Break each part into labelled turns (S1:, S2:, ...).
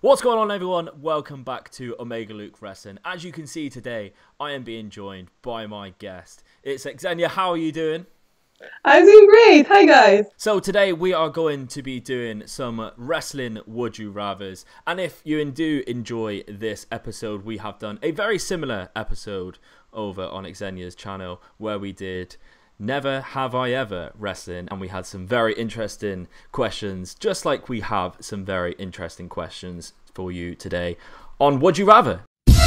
S1: What's going on, everyone? Welcome back to Omega Luke Wrestling. As you can see today, I am being joined by my guest. It's Xenia. How are you doing?
S2: I'm doing great. Hi, guys.
S1: So today we are going to be doing some wrestling Would You Rathers. And if you do enjoy this episode, we have done a very similar episode over on Xenia's channel where we did Never Have I Ever Wrestling, and we had some very interesting questions, just like we have some very interesting questions for you today on Would You Rather.
S3: Ladies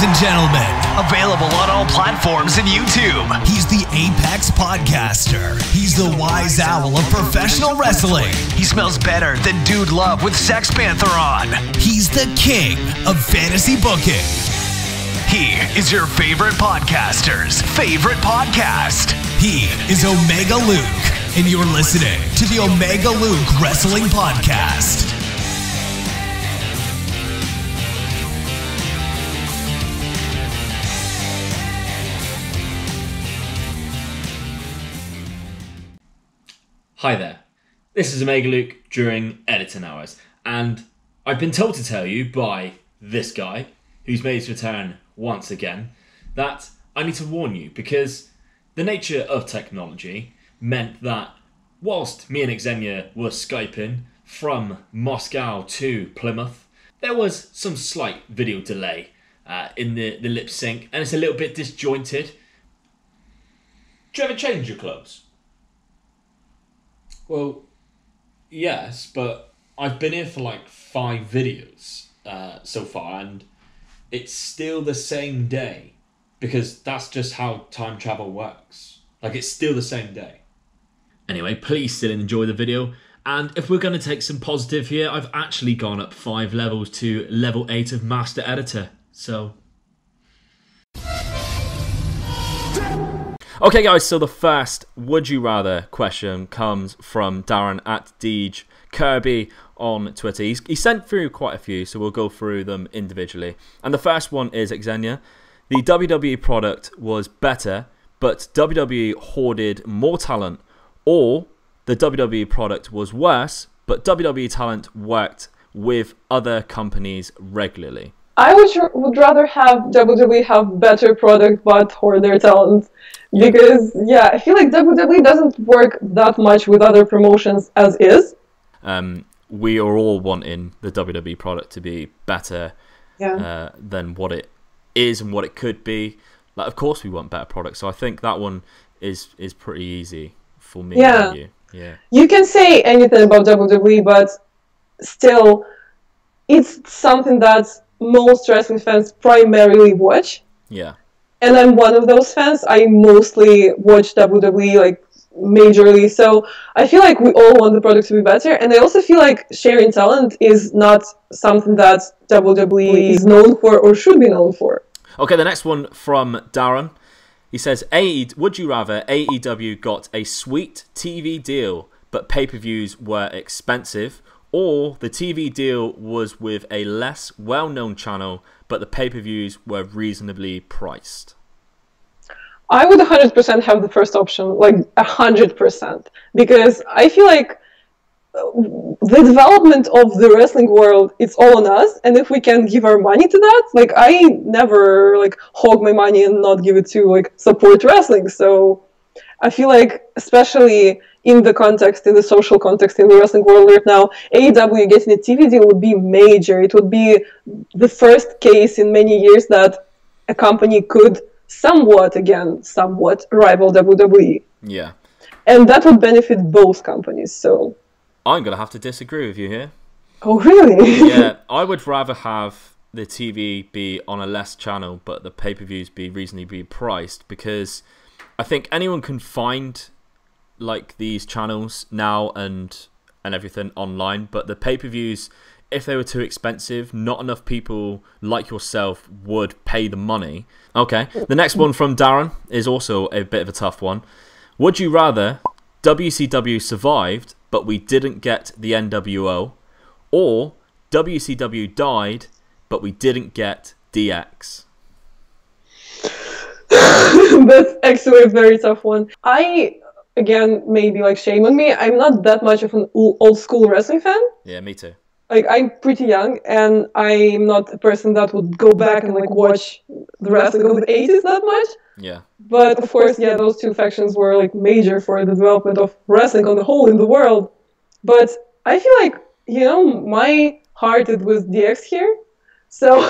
S3: and gentlemen, available on all platforms and YouTube. He's the Apex Podcaster. He's the wise owl of professional wrestling. He smells better than Dude Love with Sex Panther on. He's the king of fantasy booking. He is your favorite podcaster's favorite podcast. He is Omega Luke, and you're listening to the Omega Luke Wrestling Podcast.
S1: Hi there, this is Omega Luke during editing hours, and I've been told to tell you by this guy, who's made his return once again, that I need to warn you, because the nature of technology meant that whilst me and Xenia were Skyping from Moscow to Plymouth, there was some slight video delay in the lip sync, and it's a little bit disjointed. Do you ever change your clothes? Well, yes, but I've been here for like 5 videos so far, and it's still the same day, because that's just how time travel works. Like, it's still the same day. Anyway, please still enjoy the video, and if we're going to take some positive here, I've actually gone up 5 levels to level 8 of Master Editor, so... Okay guys, so the first Would You Rather question comes from Darren at Deej Kirby on Twitter. He sent through quite a few, so we'll go through them individually. And the first one is Xenia. The WWE product was better, but WWE hoarded more talent, or the WWE product was worse, but WWE talent worked with other companies regularly.
S2: I would rather have WWE have better product but hoard their talent. Because, yeah, I feel like WWE doesn't work that much with other promotions as is.
S1: We are all wanting the WWE product to be better than what it is and what it could be. Like, of course we want better products, so I think that one is pretty easy for me and you. Yeah. You
S2: can say anything about WWE, but still, it's something that most wrestling fans primarily watch.
S1: Yeah.
S2: And I'm one of those fans. I mostly watch WWE, like, majorly. So I feel like we all want the product to be better. And I also feel like sharing talent is not something that WWE is known for or should be known for.
S1: Okay, the next one from Darren. He says, would you rather AEW got a sweet TV deal, but pay-per-views were expensive, or the TV deal was with a less well-known channel, but the pay-per-views were reasonably priced?
S2: I would 100% have the first option, like 100%, because I feel like the development of the wrestling world, it's all on us, and if we can give our money to that, like, I never like hog my money and not give it to like support wrestling. So I feel like, especially in the social context in the wrestling world right now, AEW getting a TV deal would be major. It would be the first case in many years that a company could somewhat rival WWE.
S1: Yeah.
S2: And that would benefit both companies, so...
S1: I'm going to have to disagree with you here.
S2: Oh, really?
S1: Yeah, I would rather have the TV be on a less channel, but the pay-per-views be reasonably priced, because I think anyone can find like these channels now and everything online, but the pay-per-views, if they were too expensive, not enough people like yourself would pay the money. Okay, the next one from Darren is also a bit of a tough one. Would you rather WCW survived, but we didn't get the NWO, or WCW died, but we didn't get DX?
S2: That's actually a very tough one. I again, maybe like shame on me. I'm not that much of an old school wrestling fan.
S1: Yeah, me too.
S2: Like, I'm pretty young, and I'm not a person that would go back and like watch the wrestling of the 80s that much.
S1: Yeah.
S2: But of course, yeah, those two factions were like major for the development of wrestling on the whole in the world. But I feel like, my heart is with DX here. So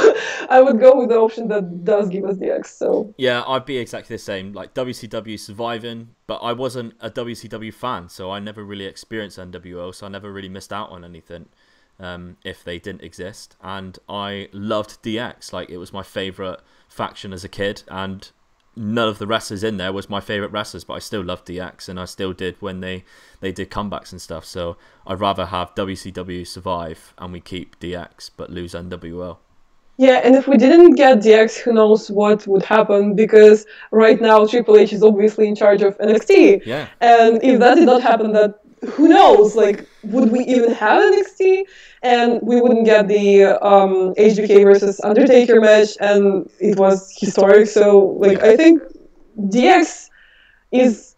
S2: I would go with the option that does give us DX. So
S1: yeah, I'd be exactly the same. Like WCW surviving, but I wasn't a WCW fan, so I never really experienced NWO, so I never really missed out on anything if they didn't exist. And I loved DX. Like, it was my favorite faction as a kid, and none of the wrestlers in there was my favorite wrestlers, but I still loved DX, and I still did when they did comebacks and stuff. So I'd rather have WCW survive and we keep DX but lose NWO.
S2: yeah, and if we didn't get DX, who knows what would happen, because right now Triple H is obviously in charge of NXT.
S1: Yeah.
S2: And if that did not happen, that who knows, like, would we even have NXT? And we wouldn't get the HBK versus Undertaker match, and it was historic. So, like, I think DX is,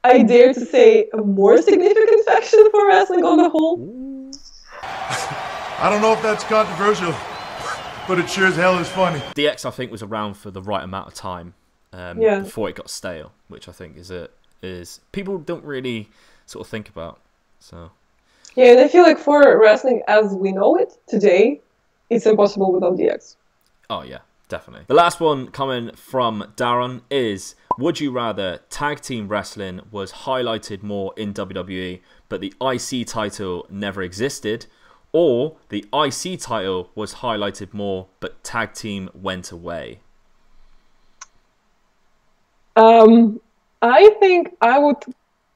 S2: I dare to say, a more significant faction for wrestling on the whole.
S4: I don't know if that's controversial, but it sure as hell is funny.
S1: DX, I think, was around for the right amount of time before it got stale, which I think is people don't really sort of think about. So
S2: yeah, and I feel like for wrestling as we know it today, it's impossible without DX.
S1: Oh yeah, definitely. The last one coming from Darren is: would you rather tag team wrestling was highlighted more in WWE, but the IC title never existed, or the IC title was highlighted more, but tag team went away?
S2: I think I would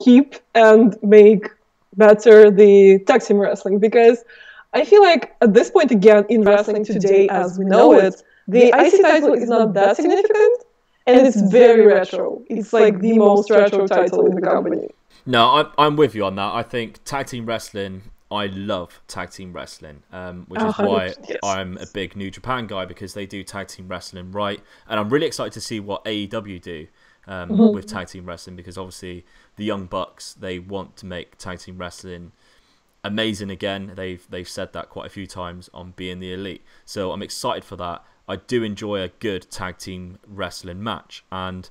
S2: keep and make better the tag team wrestling, because I feel like at this point, again, in wrestling today as we know it, the IC title is not that significant, and it's very retro. It's like the most retro title in the company.
S1: No, I'm with you on that. I think tag team wrestling, I love tag team wrestling, which is why I'm a big New Japan guy, because they do tag team wrestling right. And I'm really excited to see what AEW do with tag team wrestling, because obviously the Young Bucks, they want to make tag team wrestling amazing again. They've said that quite a few times on Being the Elite. So I'm excited for that. I do enjoy a good tag team wrestling match. And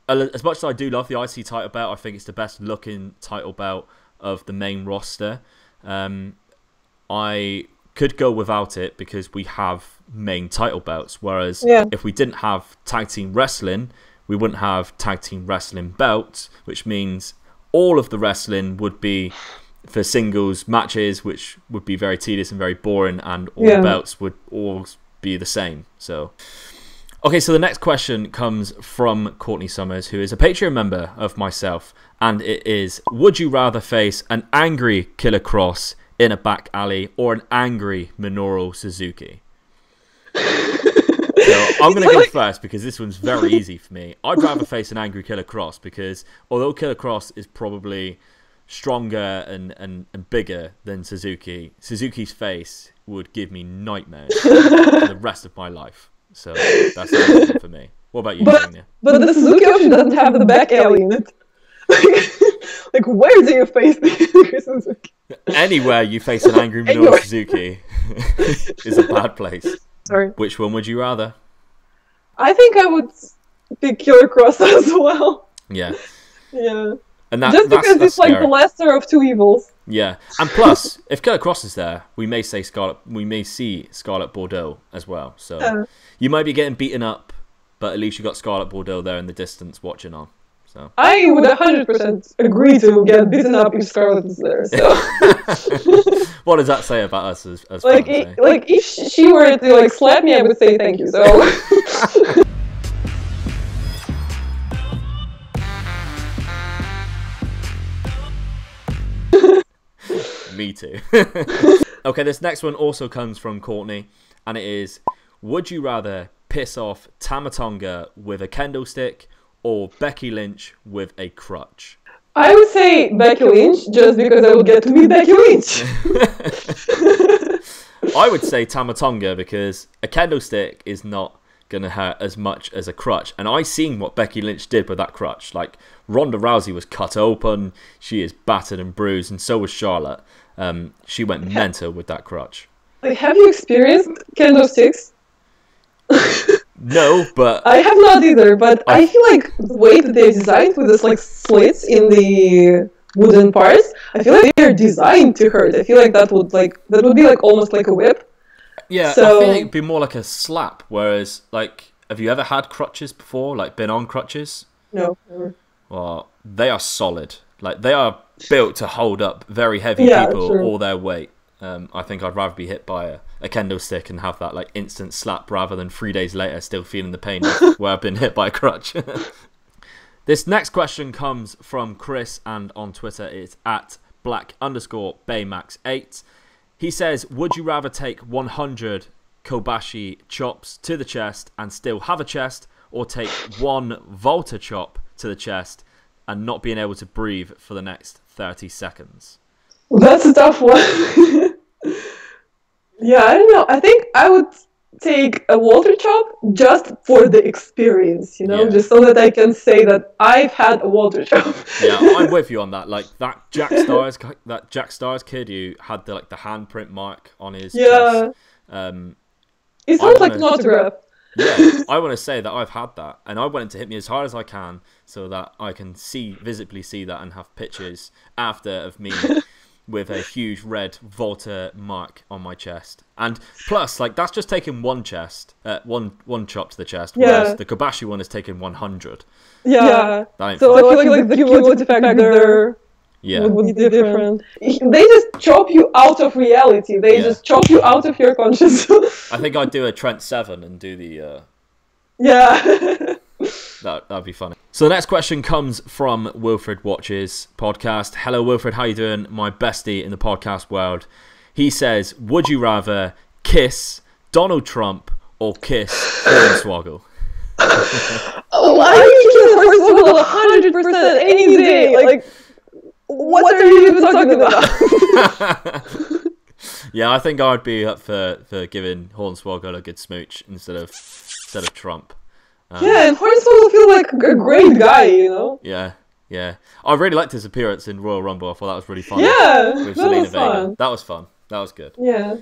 S1: as much as I do love the IC title belt, I think it's the best looking title belt of the main roster. I could go without it because we have main title belts. Whereas if we didn't have tag team wrestling, we wouldn't have tag team wrestling belts, which means all of the wrestling would be for singles matches, which would be very tedious and very boring, and all the belts would all be the same. So, okay, so the next question comes from Courtney Summers, who is a Patreon member of myself, and it is: would you rather face an angry Killer Cross in a back alley or an angry Minoru Suzuki? So I'm going to go first because this one's very easy for me. I'd rather face an angry Killer Cross, because although Killer Cross is probably stronger and bigger than Suzuki, Suzuki's face would give me nightmares for the rest of my life. So that's the one for me. What about you, Xenia?
S2: But the Suzuki option doesn't have the back alley in it. Like, where do you face the angry Suzuki?
S1: Anywhere you face an angry Minoru Suzuki is a bad place.
S2: Sorry.
S1: Which one would you rather?
S2: I think I would pick Killer Cross as well.
S1: Yeah.
S2: Yeah.
S1: And
S2: just because
S1: that's
S2: it's
S1: scary.
S2: like the lesser of two evils.
S1: Yeah, and plus, if Killer Cross is there, we may see Scarlett Bordeaux as well. So you might be getting beaten up, but at least you got Scarlett Bordeaux there in the distance watching on. So
S2: I would 100% agree to get beaten up if Scarlett is there. So
S1: what does that say about us as
S2: like,
S1: fans,
S2: like if she were to like slap me, I would say thank you. So.
S1: Me too. Okay, this next one also comes from Courtney, and it is: would you rather piss off Tama Tonga with a kendo stick or Becky Lynch with a crutch?
S2: I would say Becky Lynch, just because I would get to meet Becky Lynch.
S1: I would say Tama Tonga, because a kendo stick is not going to hurt as much as a crutch. And I seen what Becky Lynch did with that crutch. Like, Ronda Rousey was cut open. She is battered and bruised, and so was Charlotte. She went mental with that crutch.
S2: Like, have you experienced kendo sticks?
S1: No, but...
S2: I have not either, but I feel like the way that they're designed with this, like, slits in the wooden parts, I feel like they're designed to hurt. I feel like that would be like almost like a whip.
S1: Yeah,
S2: so...
S1: I think it'd be more like a slap, whereas, like, have you ever had crutches before? Like, been on crutches?
S2: No, never.
S1: Well, they are solid. Like, they are built to hold up very heavy people all their weight. I think I'd rather be hit by a kendo stick and have that, like, instant slap rather than 3 days later still feeling the pain of where I've been hit by a crutch. This next question comes from Chris, and on Twitter it's at @black_Baymax8. He says, would you rather take 100 Kobashi chops to the chest and still have a chest, or take one Volta chop to the chest and not being able to breathe for the next 30 seconds?
S2: That's a tough one. Yeah, I don't know. I think I would take a Walter chop just for the experience, just so that I can say that I've had a Walter chop.
S1: Yeah, I'm with you on that. Like that Jack Stars kid who had the handprint mark on his chest.
S2: It sounds like an autograph.
S1: Yeah, I want to say that I've had that, and I want it to hit me as hard as I can so that I can visibly see that and have pictures after of me with a huge red Volta mark on my chest. And plus, like, that's just taking one chop to the chest, whereas the Kobashi one is taking 100.
S2: Yeah.
S1: So
S2: I feel like the cumulative factor would be different. They just chop you out of reality. They just chop you out of your consciousness.
S1: I think I'd do a Trent 7 and do the...
S2: Yeah.
S1: That'd be funny. So the next question comes from Wilfred Watches podcast. Hello, Wilfred. How you doing? My bestie in the podcast world. He says, would you rather kiss Donald Trump or kiss Hornswoggle?
S2: I would kiss Hornswoggle 100% any day. Like, what are you even talking about?
S1: Yeah, I think I'd be up for giving Hornswoggle a good smooch instead of Trump.
S2: Yeah, and Hornswoggle feels like a great guy,
S1: Yeah. I really liked his appearance in Royal Rumble. I thought that was really fun.
S2: Yeah,
S1: with Zelina Vega. That was fun. That was good.
S2: Yeah.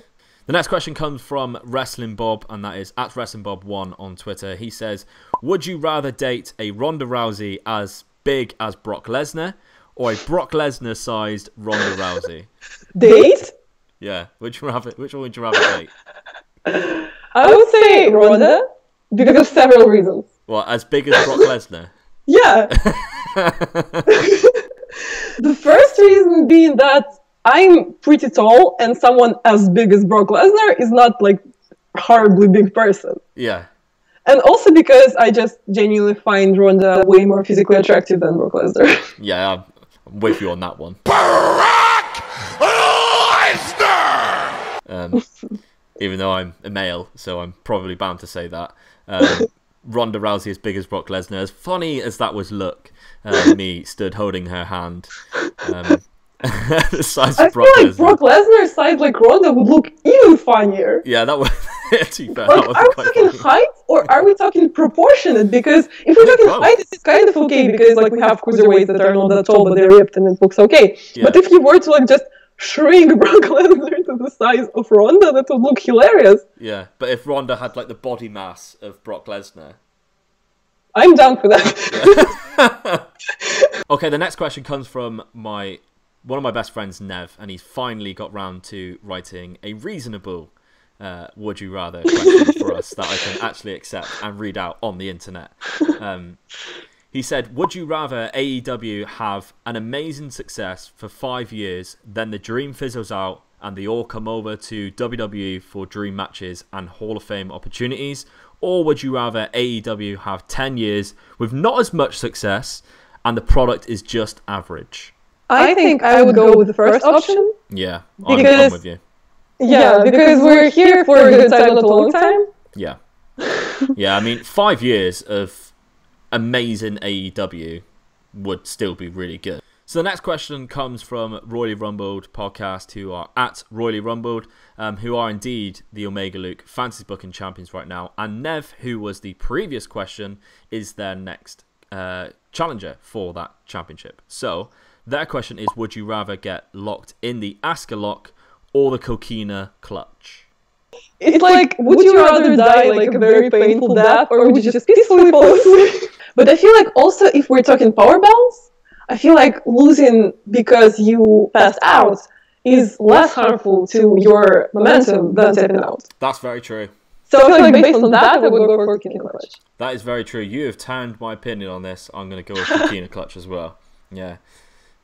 S1: The next question comes from Wrestling Bob, and that is at WrestlingBob1 on Twitter. He says, would you rather date a Ronda Rousey as big as Brock Lesnar, or a Brock Lesnar-sized Ronda Rousey?
S2: Date?
S1: Yeah. Which one would you rather date?
S2: I would say Ronda, because of several reasons.
S1: What, as big as Brock Lesnar?
S2: Yeah. The first reason being that I'm pretty tall, and someone as big as Brock Lesnar is not like a horribly big person.
S1: Yeah.
S2: And also because I just genuinely find Ronda way more physically attractive than Brock Lesnar.
S1: Yeah, I'm with you on that one.
S4: Brock Lesnar!
S1: Even though I'm a male, so I'm probably bound to say that. Ronda Rousey as big as Brock Lesnar. As funny as that was look, me stood holding her hand. The size of Brock
S2: feel like Brock Lesnar's size like Ronda would look even funnier.
S1: Yeah, that was too bad.
S2: Like, are we talking height or are we talking proportionate? Because if we're talking height, it's kind of okay because like we have cruiserweights that are not that tall but they're ripped and it looks okay. Yeah. But if you were to like just shrink Brock Lesnar to the size of Ronda, that would look hilarious.
S1: Yeah, but if Ronda had like the body mass of Brock Lesnar,
S2: I'm down for that.
S1: Yeah. Okay, the next question comes from one of my best friends, Nev, and he's finally got round to writing a reasonable would you rather question for us that I can actually accept and read out on the internet. He said, would you rather AEW have an amazing success for 5 years, then the dream fizzles out and they all come over to WWE for dream matches and Hall of Fame opportunities? Or would you rather AEW have 10 years with not as much success and the product is just average?
S2: I think I would go with the first option.
S1: Yeah, I'm with you.
S2: Yeah, because we're here for a good time, not a long time.
S1: Yeah. Yeah, I mean, 5 years of amazing AEW would still be really good. So the next question comes from Royally Rumbled podcast, who are at Royally Rumbled, who are indeed the Omega Luke fantasy booking champions right now. And Nev, who was the previous question, is their next challenger for that championship. So their question is, would you rather get locked in the Asker lock or the Coquina clutch?
S2: It's like, would you rather die like a very painful death, or would you just peacefully fall asleep? But I feel like also, if we're talking power balance, I feel like losing because you passed out is less harmful to your momentum than tapping out.
S1: That's very true.
S2: So I feel like based on that, I would go for Coquina clutch.
S1: That is very true. You have turned my opinion on this. I'm going to go with Coquina clutch as well. Yeah.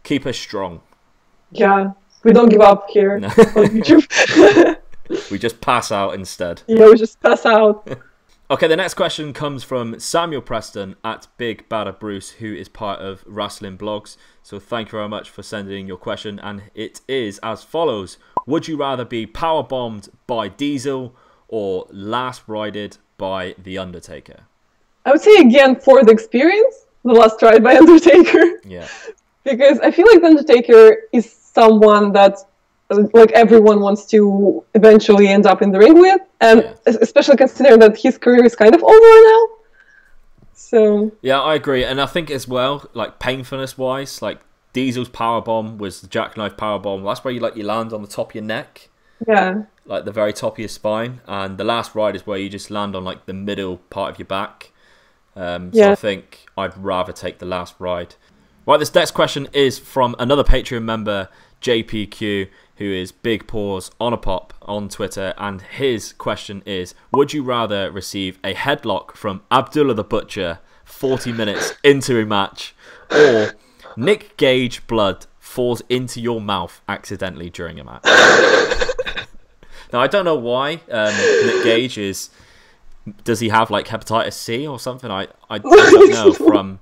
S1: Keep us strong.
S2: Yeah, we don't give up here
S1: No.
S2: on YouTube.
S1: We just pass out instead.
S2: Yeah, we just pass out.
S1: Okay, the next question comes from Samuel Preston at Big Badder Bruce, who is part of Wrestling Blogs. So thank you very much for sending your question. And it is as follows. Would you rather be powerbombed by Diesel or last rided by The Undertaker?
S2: I would say again, for the experience, the last ride by Undertaker.
S1: Yeah.
S2: Because I feel like The Undertaker is someone that like everyone wants to eventually end up in the ring with, and especially considering that his career is kind of over now. So
S1: yeah, I agree, and I think as well, like painfulness wise, like Diesel's powerbomb was the jackknife powerbomb. That's where you land on the top of your neck, like the very top of your spine, and the last ride is where you just land on like the middle part of your back. So I think I'd rather take the last ride. Right, this next question is from another Patreon member, JPQ, who is Big Paws on a Pop on Twitter, and his question is, would you rather receive a headlock from Abdullah the Butcher 40 minutes into a match, or Nick Gage blood falls into your mouth accidentally during a match? Now, I don't know why Nick Gage is... Does he have like hepatitis C or something? I don't know from...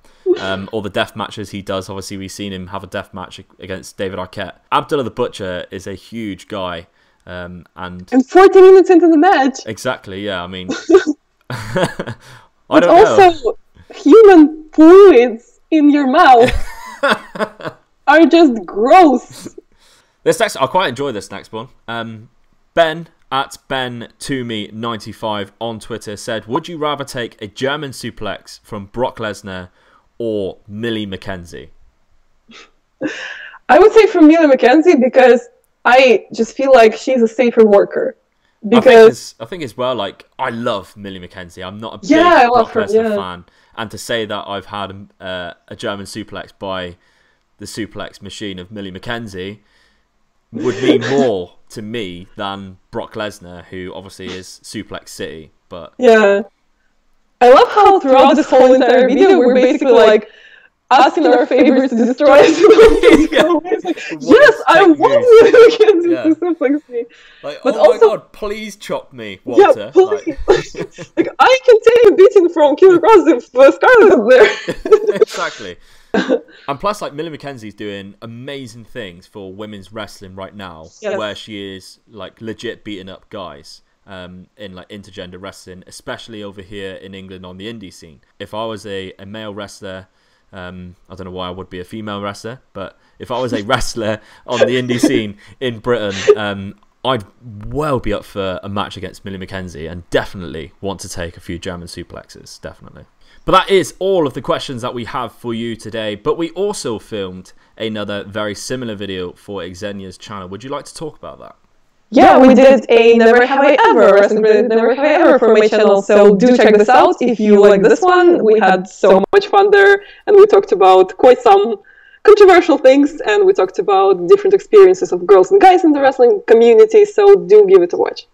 S1: all the death matches he does. Obviously, we've seen him have a death match against David Arquette. Abdullah the Butcher is a huge guy. And
S2: 40 minutes into the match.
S1: Exactly, yeah. I mean...
S2: I don't know. Also, human fluids in your mouth are just gross.
S1: I quite enjoy this next one. Ben at Ben2Me95 on Twitter said, would you rather take a German suplex from Brock Lesnar or Millie McKenzie?
S2: I would say from Millie McKenzie, because I just feel like she's a safer worker. Because
S1: I think as well, like, I love Millie McKenzie. I'm not a big
S2: Brock
S1: Lesnar fan. And to say that I've had a German suplex by the suplex machine of Millie McKenzie would mean more to me than Brock Lesnar, who obviously is Suplex City. But
S2: yeah, I love how throughout this whole entire video we're basically like asking our favorites to destroy us. Yes, I want Millie McKenzie to suplex me.
S1: Like, but oh my god, please chop me, Walter.
S2: Yeah, please. Like, I can take a beating from Killer Cross if Scarlett's there.
S1: Exactly. And plus, like, Millie McKenzie's doing amazing things for women's wrestling right now, where she is like legit beating up guys in like intergender wrestling, especially over here in England on the indie scene. If I was a male wrestler, I don't know why I would be a female wrestler, but if I was a wrestler on the indie scene in Britain, I'd well be up for a match against Millie McKenzie, and definitely want to take a few German suplexes, definitely. But that is all of the questions that we have for you today. But we also filmed another very similar video for Xenia's channel. Would you like to talk about that?
S2: Yeah, we did a Never Have I Ever, wrestling Never Have I Ever for my channel. So do check this out if you like this one. We had so much fun there, and we talked about quite some controversial things, and we talked about different experiences of girls and guys in the wrestling community. So do give it a watch.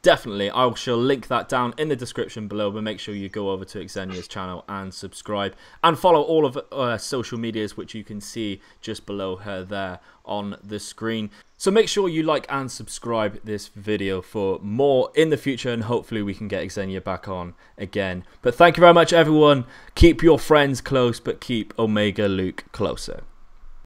S1: Definitely. I shall link that down in the description below, but make sure you go over to Xenia's channel and subscribe and follow all of her social medias, which you can see just below her there on the screen. So make sure you like and subscribe this video for more in the future, and hopefully we can get Xenia back on again. But thank you very much, everyone. Keep your friends close, but keep Omega Luke closer.